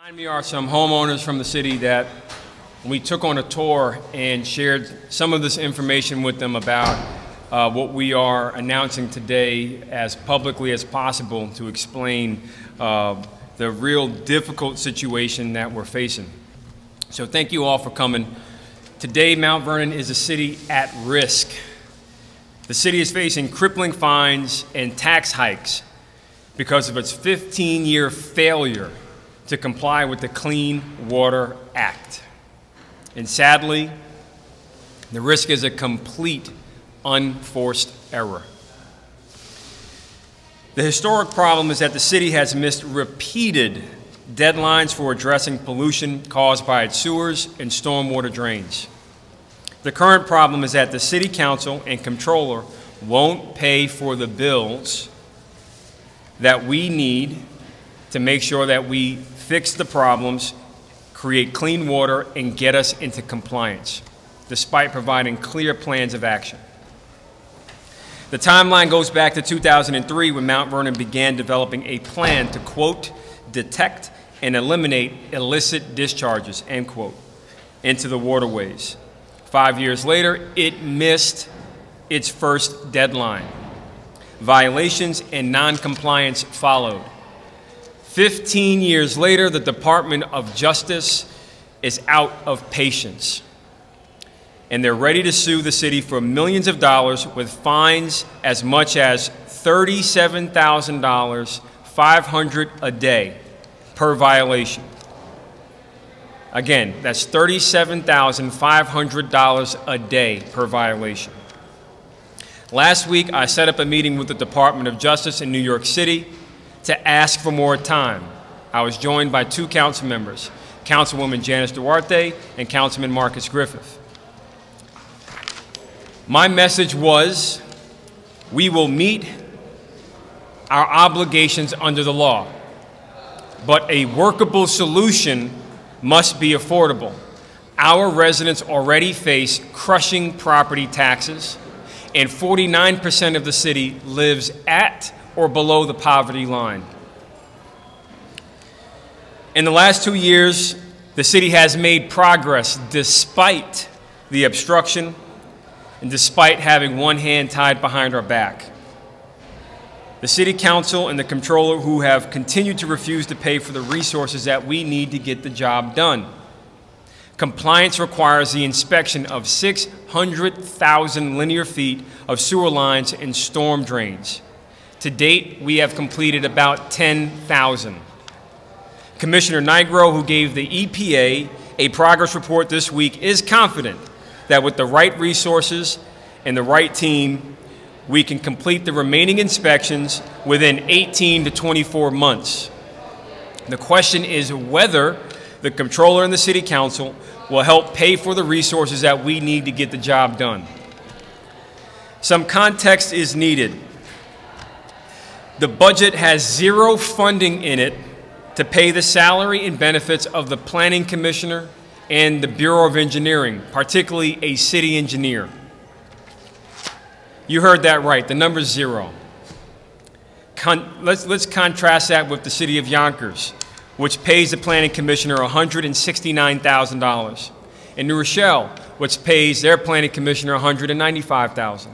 Behind me are some homeowners from the city that we took on a tour and shared some of this information with them about what we are announcing today as publicly as possible to explain the real difficult situation that we're facing. So thank you all for coming. Today, Mount Vernon is a city at risk. The city is facing crippling fines and tax hikes because of its 15-year failure to comply with the Clean Water Act. And sadly, the risk is a complete unforced error. The historic problem is that the city has missed repeated deadlines for addressing pollution caused by its sewers and stormwater drains. The current problem is that the city council and controller won't pay for the bills that we need to make sure that we fix the problems, create clean water, and get us into compliance, despite providing clear plans of action. The timeline goes back to 2003 when Mount Vernon began developing a plan to, quote, detect and eliminate illicit discharges, end quote, into the waterways. 5 years later, it missed its first deadline. Violations and non-compliance followed. 15 years later, the Department of Justice is out of patience, and they're ready to sue the city for millions of dollars with fines as much as $37,000, $500 a day per violation. Again, that's $37,500 a day per violation. Last week, I set up a meeting with the Department of Justice in New York City to ask for more time. I was joined by two council members, Councilwoman Janice Duarte and Councilman Marcus Griffith. My message was, we will meet our obligations under the law, but a workable solution must be affordable. Our residents already face crushing property taxes, and 49% of the city lives at or below the poverty line. In the last 2 years, the city has made progress despite the obstruction and despite having one hand tied behind our back. The city council and the controller who have continued to refuse to pay for the resources that we need to get the job done. Compliance requires the inspection of 600,000 linear feet of sewer lines and storm drains. To date, we have completed about 10,000. Commissioner Nigro, who gave the EPA a progress report this week, is confident that with the right resources and the right team, we can complete the remaining inspections within 18 to 24 months. The question is whether the controller and the city council will help pay for the resources that we need to get the job done. Some context is needed. The budget has zero funding in it to pay the salary and benefits of the planning commissioner and the Bureau of Engineering, particularly a city engineer. You heard that right, the number's zero. Let's contrast that with the city of Yonkers, which pays the planning commissioner $169,000, and New Rochelle, which pays their planning commissioner $195,000.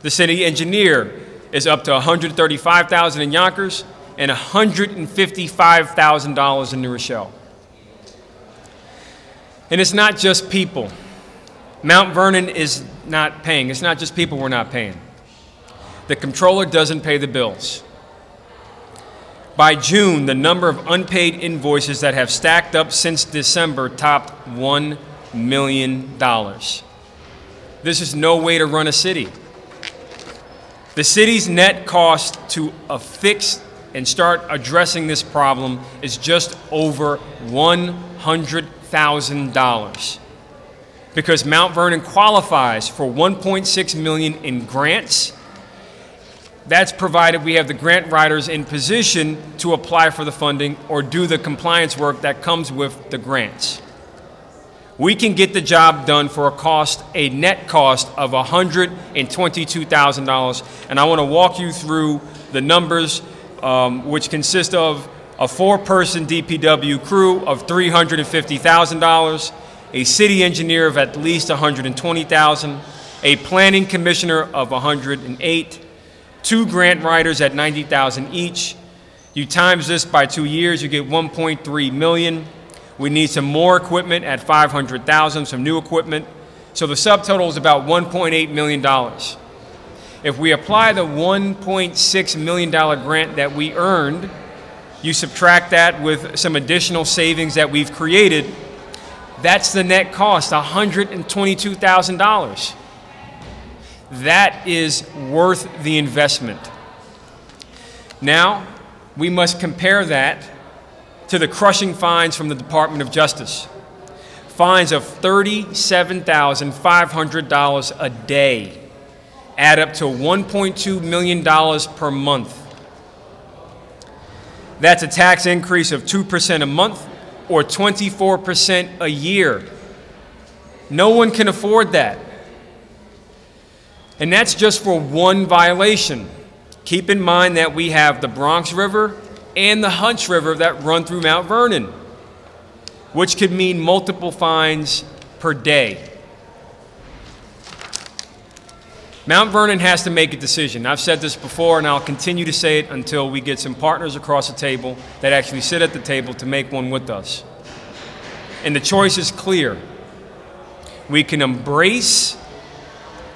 The city engineer is up to $135,000 in Yonkers and $155,000 in New Rochelle. And it's not just people. Mount Vernon is not paying. It's not just people we're not paying. The controller doesn't pay the bills. By June, the number of unpaid invoices that have stacked up since December topped $1 million. This is no way to run a city. The city's net cost to fix and start addressing this problem is just over $100,000. Because Mount Vernon qualifies for $1.6 million in grants, that's provided we have the grant writers in position to apply for the funding or do the compliance work that comes with the grants. We can get the job done for a net cost of $122,000, and I want to walk you through the numbers, which consist of a 4-person DPW crew of $350,000, a city engineer of at least $120,000, a planning commissioner of $108,000, 2 grant writers at $90,000 each. You times this by 2 years, you get $1.3 million. We need some more equipment at $500,000, some new equipment. So the subtotal is about $1.8 million. If we apply the $1.6 million grant that we earned, you subtract that with some additional savings that we've created, that's the net cost, $122,000. That is worth the investment. Now, we must compare that to the crushing fines from the Department of Justice. Fines of $37,500 a day add up to $1.2 million per month. That's a tax increase of 2% a month or 24% a year. No one can afford that. And that's just for one violation. Keep in mind that we have the Bronx River and the Hunts River that run through Mount Vernon, which could mean multiple fines per day. Mount Vernon has to make a decision. I've said this before, and I'll continue to say it until we get some partners across the table that actually sit at the table to make one with us. And the choice is clear. We can embrace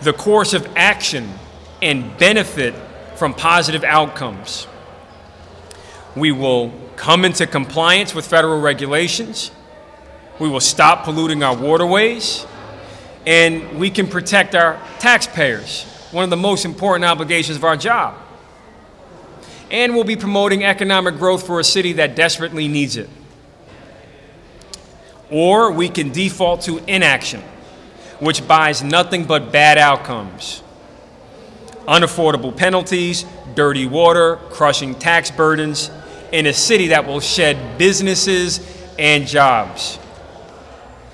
the course of action and benefit from positive outcomes. We will come into compliance with federal regulations. We will stop polluting our waterways. And we can protect our taxpayers, one of the most important obligations of our job. And we'll be promoting economic growth for a city that desperately needs it. Or we can default to inaction, which buys nothing but bad outcomes. Unaffordable penalties, dirty water, crushing tax burdens, in a city that will shed businesses and jobs.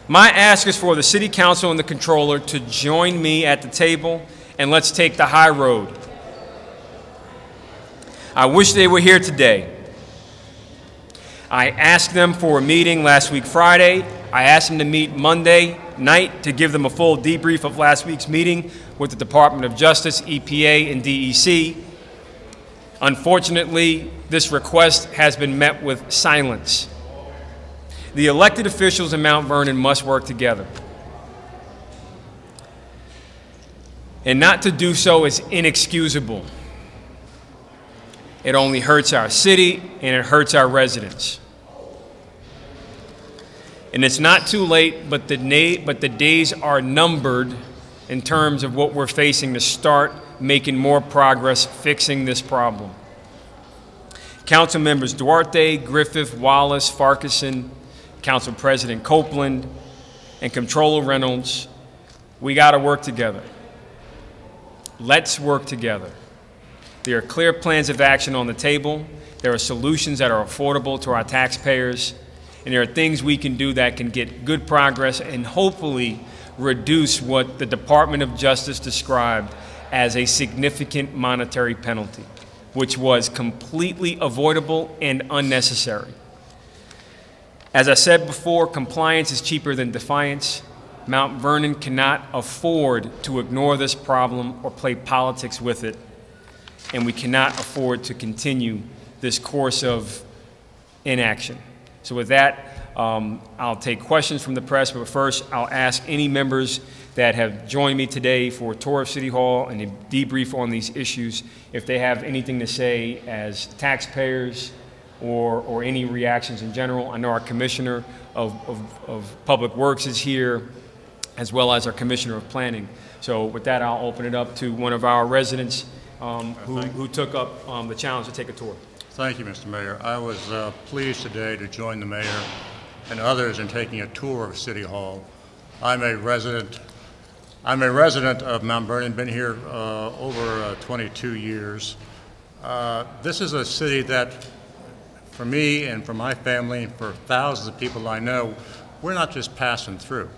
My ask is for the City Council and the Controller to join me at the table, and let's take the high road. I wish they were here today. I asked them for a meeting last week Friday. I asked them to meet Monday night to give them a full debrief of last week's meeting with the Department of Justice, EPA, and DEC. Unfortunately, this request has been met with silence. The elected officials in Mount Vernon must work together. And not to do so is inexcusable. It only hurts our city and it hurts our residents. And it's not too late, but the days are numbered in terms of what we're facing to start making more progress fixing this problem. Council members Duarte, Griffith, Wallace, Farquharson, Council President Copeland, and Comptroller Reynolds, we got to work together. Let's work together. There are clear plans of action on the table. There are solutions that are affordable to our taxpayers. And there are things we can do that can get good progress and hopefully reduce what the Department of Justice described as a significant monetary penalty, which was completely avoidable and unnecessary. As I said before, compliance is cheaper than defiance. Mount Vernon cannot afford to ignore this problem or play politics with it, and we cannot afford to continue this course of inaction. So with that, I'll take questions from the press, but first I'll ask any members that have joined me today for a tour of City Hall and a debrief on these issues, if they have anything to say as taxpayers or any reactions in general. I know our Commissioner of Public Works is here, as well as our Commissioner of Planning. So with that, I'll open it up to one of our residents who took up the challenge to take a tour. Thank you, Mr. Mayor. I was pleased today to join the mayor and others in taking a tour of City Hall. I'm a resident of Mount Vernon, been here over 22 years. This is a city that, for me and for my family and for thousands of people I know, we're not just passing through.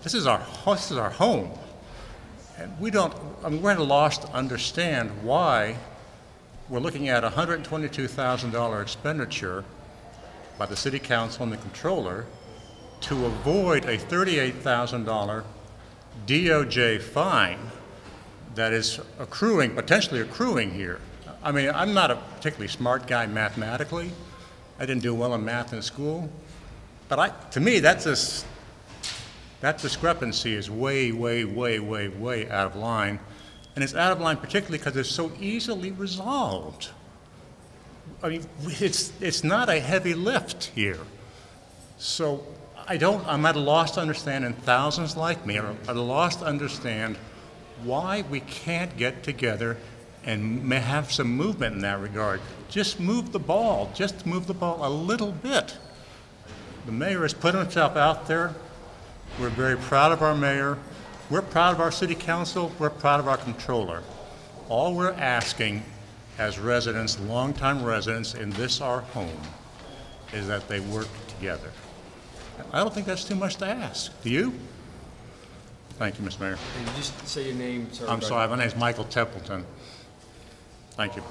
This is our home. And we're at a loss to understand why we're looking at a $122,000 expenditure by the City Council and the Controller to avoid a $38,000 DOJ fine that is potentially accruing here. I mean, I'm not a particularly smart guy mathematically. I didn't do well in math in school. But to me, that discrepancy is way, way, way, way, way out of line. And it's out of line particularly because it's so easily resolved. I mean, it's not a heavy lift here. So I'm at a loss to understand, and thousands like me are at a loss to understand why we can't get together and have some movement in that regard. Just move the ball a little bit. The mayor has put himself out there. We're very proud of our mayor. We're proud of our city council. We're proud of our controller. All we're asking as residents, longtime residents in this, our home, is that they work together. I don't think that's too much to ask. Do you? Thank you, Mr. Mayor. Can you just say your name? Sorry, I'm sorry, my name is Michael Templeton. Thank you.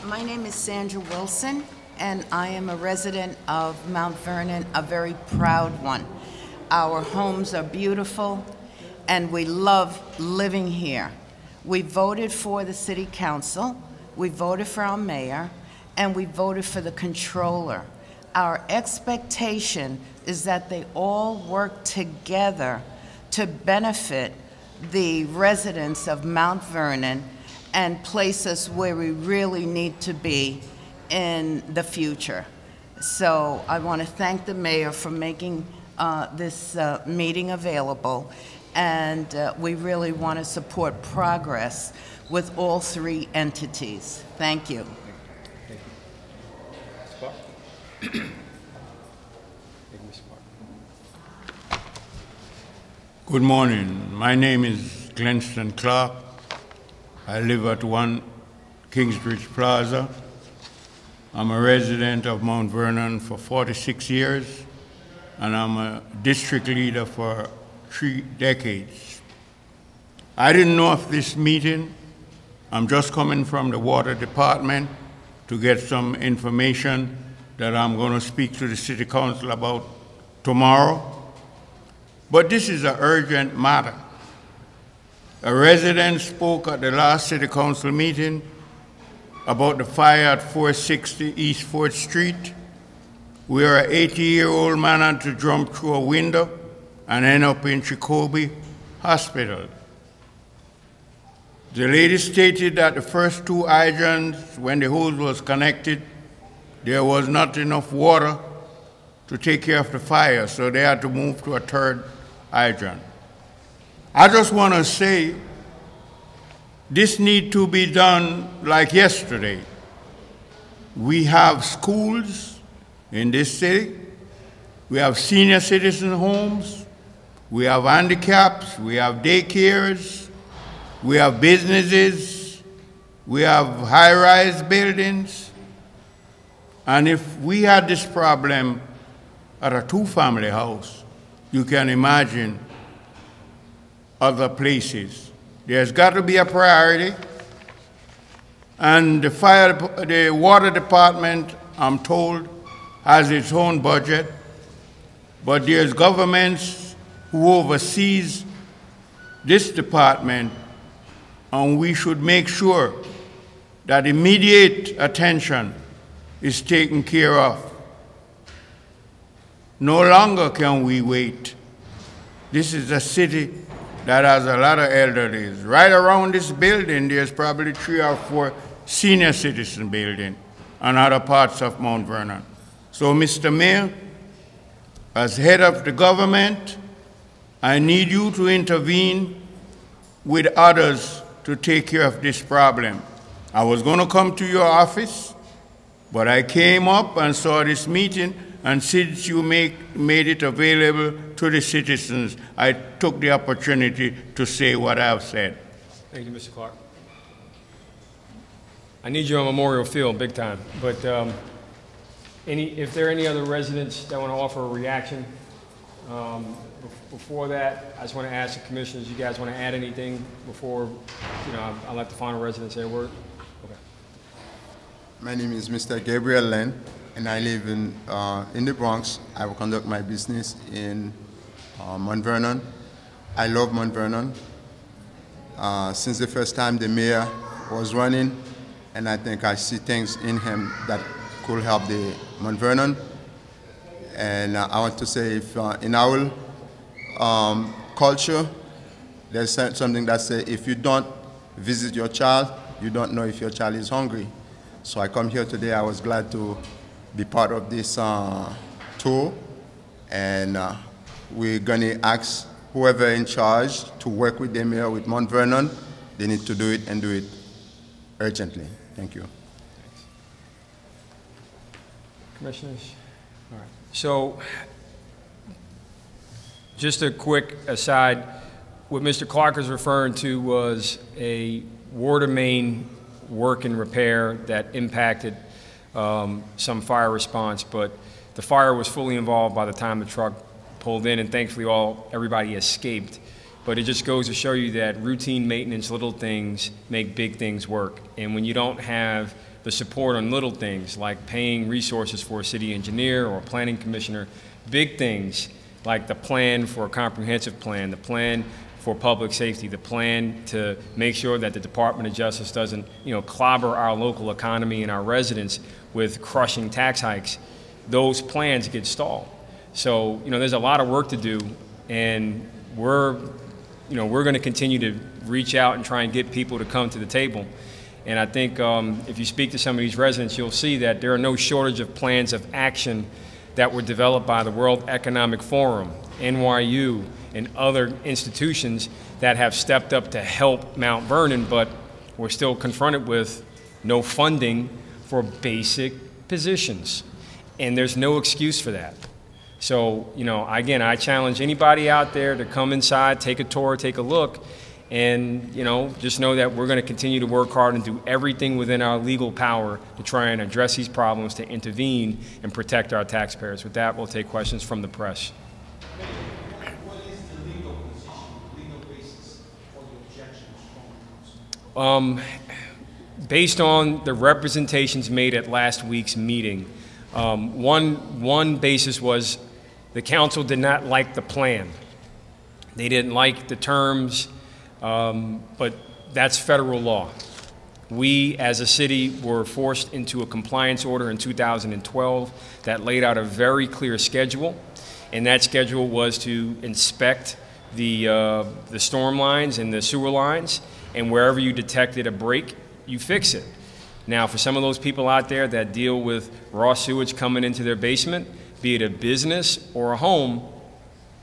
My name is Sandra Wilson, and I am a resident of Mount Vernon, a very proud one. Our homes are beautiful, and we love living here. We voted for the city council, we voted for our mayor, and we voted for the controller. Our expectation is that they all work together to benefit the residents of Mount Vernon and place us where we really need to be in the future. So I want to thank the mayor for making this meeting available, and we really want to support progress with all three entities. Thank you. Thank you. Good morning. My name is Glenston Clark. I live at 1 Kingsbridge Plaza. I'm a resident of Mount Vernon for 46 years, and I'm a district leader for 3 decades. I didn't know of this meeting. I'm just coming from the water department to get some information that I'm going to speak to the city council about tomorrow. But this is an urgent matter. A resident spoke at the last city council meeting about the fire at 460 East 4th Street, where an 80-year-old man had to jump through a window and end up in Jacoby Hospital. The lady stated that the first 2 hydrants, when the hose was connected, there was not enough water to take care of the fire, so they had to move to a 3rd hydrant. I just want to say this needs to be done like yesterday. We have schools in this city, we have senior citizen homes, we have handicaps, we have daycares, we have businesses, we have high-rise buildings. And if we had this problem at a 2-family house, you can imagine other places. There's got to be a priority. And the water department, I'm told, has its own budget, but there's governments who oversees this department, and we should make sure that immediate attention is taken care of. No longer can we wait. This is a city that has a lot of elderlies. Right around this building, there's probably 3 or 4 senior citizen buildings and other parts of Mount Vernon. So, Mr. Mayor, as head of the government, I need you to intervene with others to take care of this problem. I was going to come to your office, but I came up and saw this meeting, and since you made it available to the citizens, I took the opportunity to say what I've said. Thank you, Mr. Clark. I need you on Memorial Field, big time. But if there are any other residents that want to offer a reaction before that, I just want to ask the commissioners, you guys want to add anything before, I'll let the final resident say a word? Okay. My name is Mr. Gabriel Len, and I live in the Bronx. I will conduct my business in Mt Vernon. I love Mt Vernon. Since the first time the mayor was running, and I think I see things in him that could help the Mt Vernon. And I want to say, if in our culture, there's something that says, if you don't visit your child, you don't know if your child is hungry. So I come here today. I was glad to be part of this tour, and we're going to ask whoever in charge to work with the mayor, with Mt Vernon. They need to do it and do it urgently. Thank you. Thanks. Commissioners? All right. So, just a quick aside, what Mr. Clark was referring to was a water main work and repair that impacted some fire response, but the fire was fully involved by the time the truck pulled in, and thankfully everybody escaped. But it just goes to show you that routine maintenance, little things, make big things work. And when you don't have the support on little things like paying resources for a city engineer or a planning commissioner, big things like the plan for a comprehensive plan, the plan for public safety, the plan to make sure that the Department of Justice doesn't, clobber our local economy and our residents with crushing tax hikes, those plans get stalled. So, there's a lot of work to do, and we're going to continue to reach out and try and get people to come to the table. And I think if you speak to some of these residents, you'll see that there are no shortage of plans of action that were developed by the World Economic Forum, NYU, and other institutions that have stepped up to help Mount Vernon, but we're still confronted with no funding for basic positions. And there's no excuse for that. So, again, I challenge anybody out there to come inside, take a tour, take a look, and, just know that we're going to continue to work hard and do everything within our legal power to try and address these problems, to intervene and protect our taxpayers. With that, we'll take questions from the press. What is the legal position, legal basis for the objections from the council? Based on the representations made at last week's meeting, one basis was the council did not like the plan. They didn't like the terms, but that's federal law. We, as a city, were forced into a compliance order in 2012 that laid out a very clear schedule, and that schedule was to inspect the storm lines and the sewer lines, and wherever you detected a break, you fix it. Now, for some of those people out there that deal with raw sewage coming into their basement, be it a business or a home,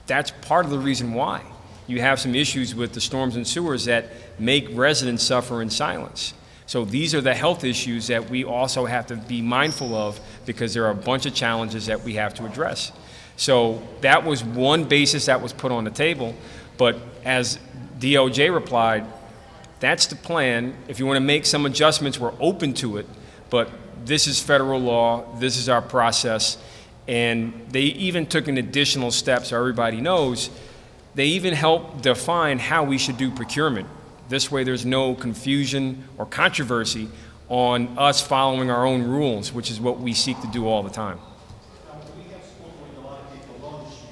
that's part of the reason why. You have some issues with the storms and sewers that make residents suffer in silence. So these are the health issues that we also have to be mindful of, because there are a bunch of challenges that we have to address. So that was one basis that was put on the table, but as DOJ replied, that's the plan. If you want to make some adjustments, we're open to it, but this is federal law, this is our process, and they even took an additional step, so everybody knows. They even helped define how we should do procurement. This way there's no confusion or controversy on us following our own rules, which is what we seek to do all the time. We have spoken with a lot of people on the street,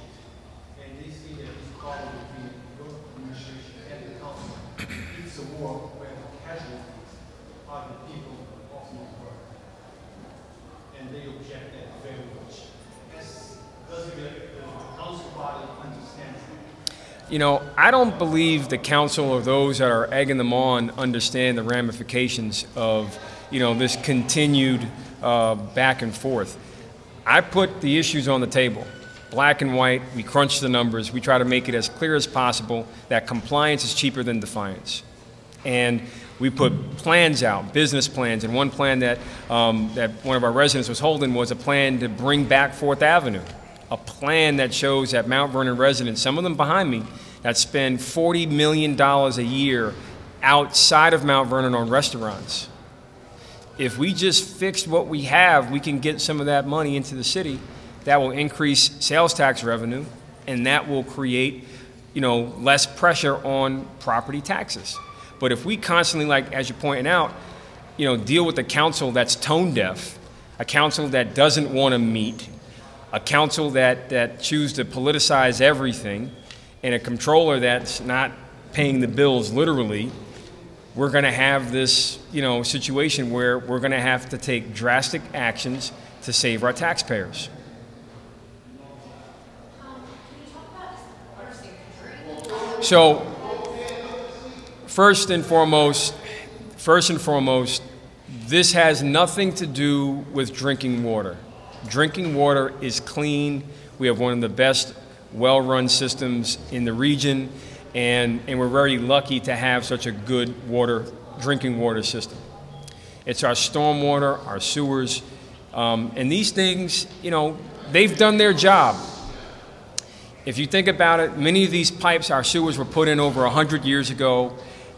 and they see that this problem between your administration and the council, it's a war where the casualties are the people of Mount Vernon. And they object that very much. Does the council body understand that? I don't believe the council or those that are egging them on understand the ramifications of, this continued back and forth. I put the issues on the table, black and white. We crunch the numbers. We try to make it as clear as possible that compliance is cheaper than defiance. And we put plans out, business plans, and one plan that, that one of our residents was holding was a plan to bring back 4th Avenue, a plan that shows that Mount Vernon residents, some of them behind me, that spend $40 million a year outside of Mount Vernon on restaurants. If we just fixed what we have, we can get some of that money into the city. That will increase sales tax revenue, and that will create, less pressure on property taxes. But if we constantly, like as you're pointing out, deal with a council that's tone deaf, a council that doesn't want to meet, a council that chooses to politicize everything, and a controller that's not paying the bills literally, we're going to have this, situation where we're going to have to take drastic actions to save our taxpayers. So, first and foremost, this has nothing to do with drinking water. Drinking water is clean. We have one of the best well-run systems in the region, and we're very lucky to have such a good drinking water system. It's our stormwater, our sewers, and these things, they've done their job. If you think about it, many of these pipes, our sewers were put in over 100 years ago,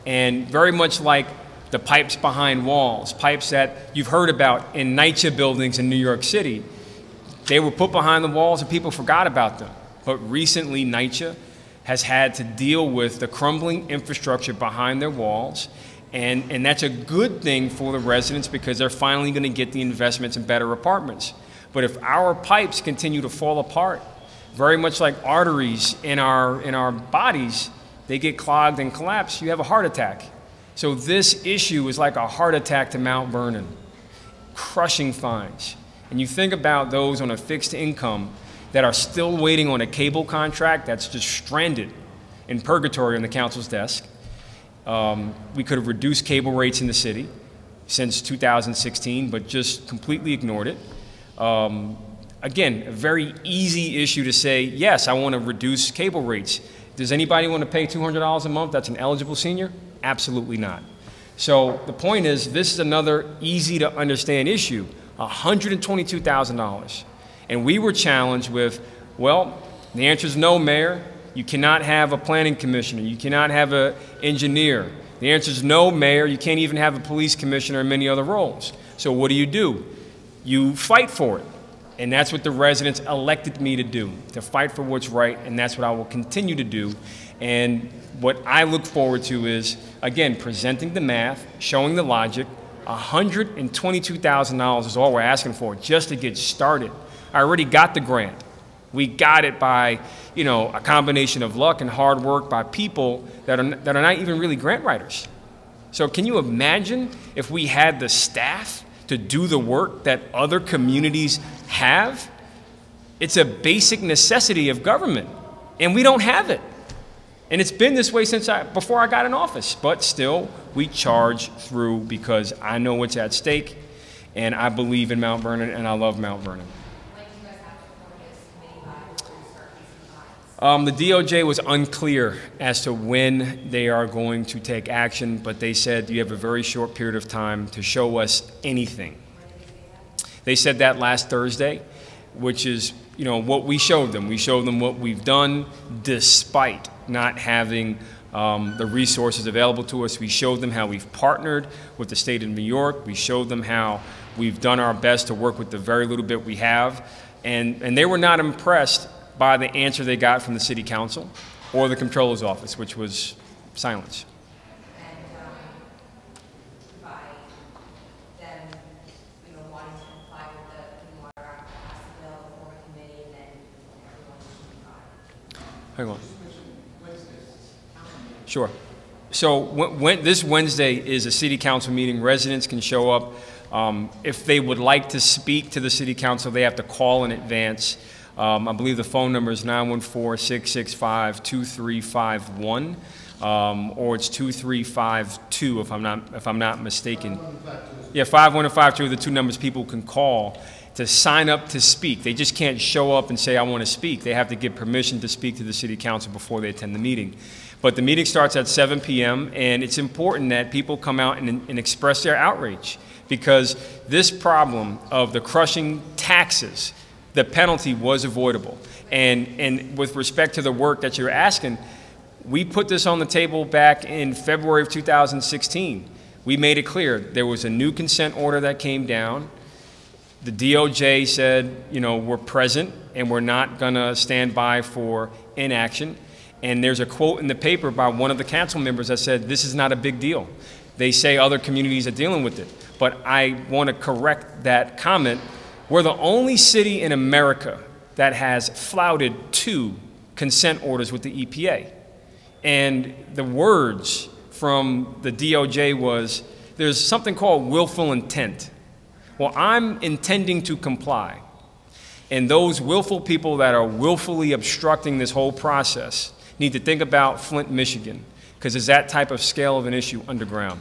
and very much like the pipes behind walls, pipes that you've heard about in NYCHA buildings in New York City, they were put behind the walls and people forgot about them. But recently, NYCHA has had to deal with the crumbling infrastructure behind their walls, and that's a good thing for the residents because they're finally going to get the investments in better apartments. But if our pipes continue to fall apart, very much like arteries in our bodies, they get clogged and collapse, you have a heart attack. So this issue is like a heart attack to Mount Vernon, crushing fines. And you think about those on a fixed income that are still waiting on a cable contract that's just stranded in purgatory on the council's desk. We could have reduced cable rates in the city since 2016, but just completely ignored it. Again, a very easy issue to say, yes, I want to reduce cable rates. Does anybody want to pay $200 a month that's an eligible senior? Absolutely not. So the point is, this is another easy to understand issue, $122,000. And we were challenged with, well, the answer is no, Mayor. You cannot have a planning commissioner. You cannot have an engineer. The answer is no, Mayor. You can't even have a police commissioner and many other roles. So what do? You fight for it. And that's what the residents elected me to do, to fight for what's right, and that's what I will continue to do. And what I look forward to is, again, presenting the math, showing the logic. $122,000 is all we're asking for just to get started. I already got the grant. We got it by, a combination of luck and hard work by people that are not even really grant writers. So can you imagine if we had the staff to do the work that other communities have? It's a basic necessity of government, and we don't have it. And it's been this way since before I got in office, but still we charge through because I know what's at stake, and I believe in Mount Vernon, and I love Mount Vernon. The DOJ was unclear as to when they are going to take action, but they said you have a very short period of time to show us anything. They said that last Thursday, which is, what we showed them. We showed them what we've done despite not having the resources available to us. We showed them how we've partnered with the state of New York. We showed them how we've done our best to work with the very little bit we have. And they were not impressed by the answer they got from the city council or the comptroller's office, which was silence. And by them, wanting to comply with the Clean Water Act, pass the bill before a committee, and then everyone should comply. Hang on. Sure. So this Wednesday is a city council meeting. Residents can show up. If they would like to speak to the city council, they have to call in advance. I believe the phone number is 914-665-2351, or it's 2352 if I'm not mistaken. Yeah, 51 and 52 are the two numbers people can call to sign up to speak. They just can't show up and say, I want to speak. They have to get permission to speak to the city council before they attend the meeting. But the meeting starts at 7 p.m., and it's important that people come out and express their outrage, because this problem of the crushing taxes, the penalty was avoidable. And with respect to the work that you're asking, we put this on the table back in February of 2016. We made it clear there was a new consent order that came down. The DOJ said, you know, we're present and we're not going to stand by for inaction. And there's a quote in the paper by one of the council members that said, this is not a big deal. They say other communities are dealing with it. But I want to correct that comment. We're the only city in America that has flouted 2 consent orders with the EPA. And the words from the DOJ was, there's something called willful intent. Well, I'm intending to comply. And those willful people that are willfully obstructing this whole process need to think about Flint, Michigan, because it's that type of scale of an issue underground.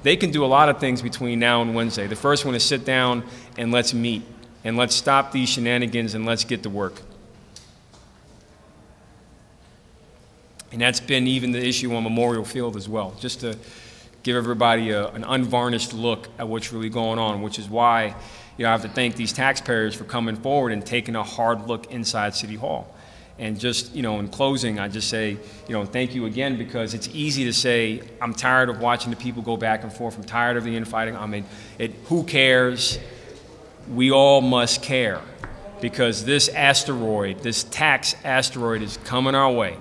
They can do a lot of things between now and Wednesday. The first one is sit down and let's meet, and let's stop these shenanigans and let's get to work. And that's been even the issue on Memorial Field as well, just to give everybody an unvarnished look at what's really going on, which is why, you know, I have to thank these taxpayers for coming forward and taking a hard look inside City Hall. And just, you know, in closing, I just say, you know, thank you again, because it's easy to say, I'm tired of watching the people go back and forth. I'm tired of the infighting. I mean, who cares? We all must care, because this asteroid, this tax asteroid is coming our way.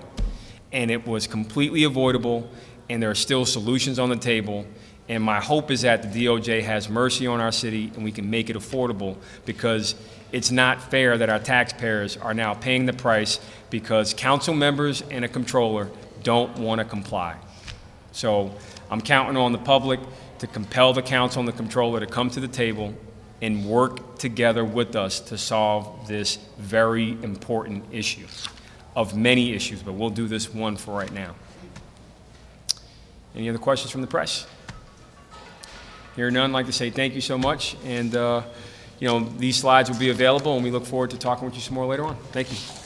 And it was completely avoidable, and there are still solutions on the table. And my hope is that the DOJ has mercy on our city and we can make it affordable, because it's not fair that our taxpayers are now paying the price because council members and a controller don't want to comply. So I'm counting on the public to compel the council and the controller to come to the table and work together with us to solve this very important issue of many issues, but we'll do this one for right now. Any other questions from the press? Hearing none, I'd like to say thank you so much. And, you know, these slides will be available, and we look forward to talking with you some more later on. Thank you.